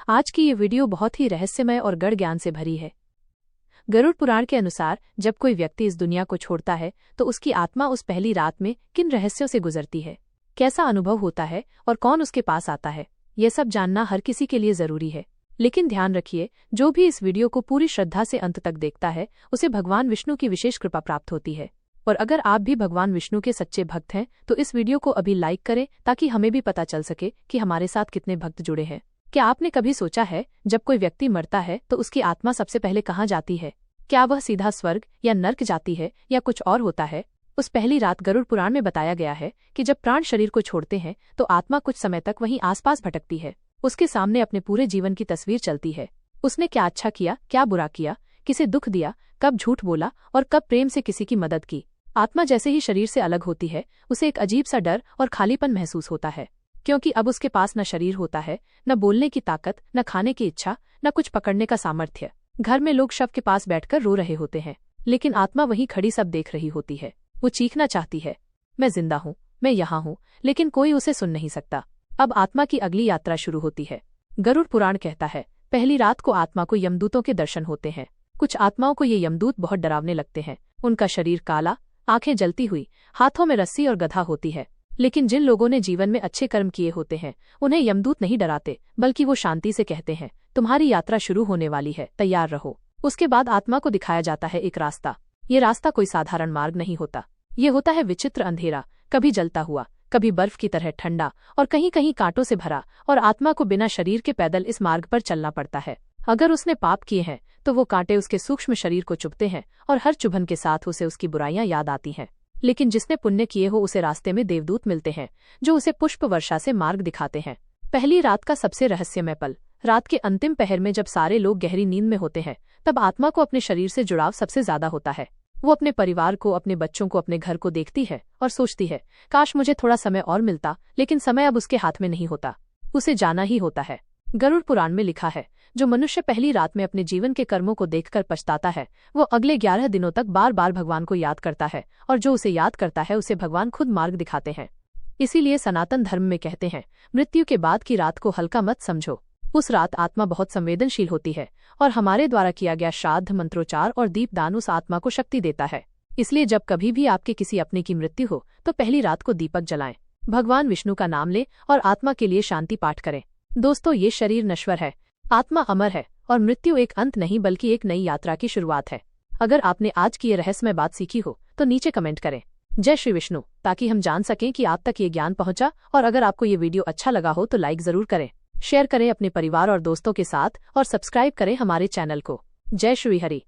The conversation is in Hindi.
आज की ये वीडियो बहुत ही रहस्यमय और गढ़ ज्ञान से भरी है। गरुड़ पुराण के अनुसार जब कोई व्यक्ति इस दुनिया को छोड़ता है तो उसकी आत्मा उस पहली रात में किन रहस्यों से गुजरती है, कैसा अनुभव होता है और कौन उसके पास आता है, यह सब जानना हर किसी के लिए जरूरी है। लेकिन ध्यान रखिए, जो भी इस वीडियो को पूरी श्रद्धा से अंत तक देखता है उसे भगवान विष्णु की विशेष कृपा प्राप्त होती है। और अगर आप भी भगवान विष्णु के सच्चे भक्त हैं तो इस वीडियो को अभी लाइक करें ताकि हमें भी पता चल सके कि हमारे साथ कितने भक्त जुड़े हैं। क्या आपने कभी सोचा है जब कोई व्यक्ति मरता है तो उसकी आत्मा सबसे पहले कहाँ जाती है? क्या वह सीधा स्वर्ग या नर्क जाती है या कुछ और होता है? उस पहली रात गरुड़ पुराण में बताया गया है कि जब प्राण शरीर को छोड़ते हैं तो आत्मा कुछ समय तक वहीं आसपास भटकती है। उसके सामने अपने पूरे जीवन की तस्वीर चलती है। उसने क्या अच्छा किया, क्या बुरा किया, किसे दुख दिया, कब झूठ बोला और कब प्रेम से किसी की मदद की। आत्मा जैसे ही शरीर से अलग होती है उसे एक अजीब सा डर और खालीपन महसूस होता है, क्योंकि अब उसके पास न शरीर होता है, न बोलने की ताकत, न खाने की इच्छा, न कुछ पकड़ने का सामर्थ्य। घर में लोग शव के पास बैठकर रो रहे होते हैं, लेकिन आत्मा वहीं खड़ी सब देख रही होती है। वो चीखना चाहती है, मैं जिंदा हूँ, मैं यहाँ हूँ, लेकिन कोई उसे सुन नहीं सकता। अब आत्मा की अगली यात्रा शुरू होती है। गरुड़ पुराण कहता है, पहली रात को आत्मा को यमदूतों के दर्शन होते हैं। कुछ आत्माओं को ये यमदूत बहुत डरावने लगते हैं। उनका शरीर काला, आंखें जलती हुई, हाथों में रस्सी और गधा होती है। लेकिन जिन लोगों ने जीवन में अच्छे कर्म किए होते हैं उन्हें यमदूत नहीं डराते, बल्कि वो शांति से कहते हैं, तुम्हारी यात्रा शुरू होने वाली है, तैयार रहो। उसके बाद आत्मा को दिखाया जाता है एक रास्ता। ये रास्ता कोई साधारण मार्ग नहीं होता। ये होता है विचित्र अंधेरा, कभी जलता हुआ, कभी बर्फ की तरह ठंडा और कहीं कहीं कांटों से भरा, और आत्मा को बिना शरीर के पैदल इस मार्ग पर चलना पड़ता है। अगर उसने पाप किए हैं तो वो कांटे उसके सूक्ष्म शरीर को चुभते हैं और हर चुभन के साथ उसे उसकी बुराइयां याद आती हैं। लेकिन जिसने पुण्य किए हो उसे रास्ते में देवदूत मिलते हैं जो उसे पुष्प वर्षा से मार्ग दिखाते हैं। पहली रात का सबसे रहस्यमय पल, रात के अंतिम पहर में जब सारे लोग गहरी नींद में होते हैं, तब आत्मा को अपने शरीर से जुड़ाव सबसे ज्यादा होता है। वो अपने परिवार को, अपने बच्चों को, अपने घर को देखती है और सोचती है, काश मुझे थोड़ा समय और मिलता, लेकिन समय अब उसके हाथ में नहीं होता, उसे जाना ही होता है। गरुड़ पुराण में लिखा है, जो मनुष्य पहली रात में अपने जीवन के कर्मों को देखकर पछताता है वो अगले 11 दिनों तक बार बार भगवान को याद करता है, और जो उसे याद करता है उसे भगवान खुद मार्ग दिखाते हैं। इसीलिए सनातन धर्म में कहते हैं, मृत्यु के बाद की रात को हल्का मत समझो। उस रात आत्मा बहुत संवेदनशील होती है और हमारे द्वारा किया गया श्राद्ध, मंत्रोच्चार और दीपदान उस आत्मा को शक्ति देता है। इसलिए जब कभी भी आपके किसी अपने की मृत्यु हो तो पहली रात को दीपक जलाएं, भगवान विष्णु का नाम लें और आत्मा के लिए शांति पाठ करें। दोस्तों, ये शरीर नश्वर है, आत्मा अमर है और मृत्यु एक अंत नहीं बल्कि एक नई यात्रा की शुरुआत है। अगर आपने आज की ये रहस्यमय बात सीखी हो तो नीचे कमेंट करें, जय श्री विष्णु, ताकि हम जान सकें कि आप तक ये ज्ञान पहुंचा। और अगर आपको ये वीडियो अच्छा लगा हो तो लाइक जरूर करें, शेयर करें अपने परिवार और दोस्तों के साथ और सब्सक्राइब करें हमारे चैनल को। जय श्री हरि।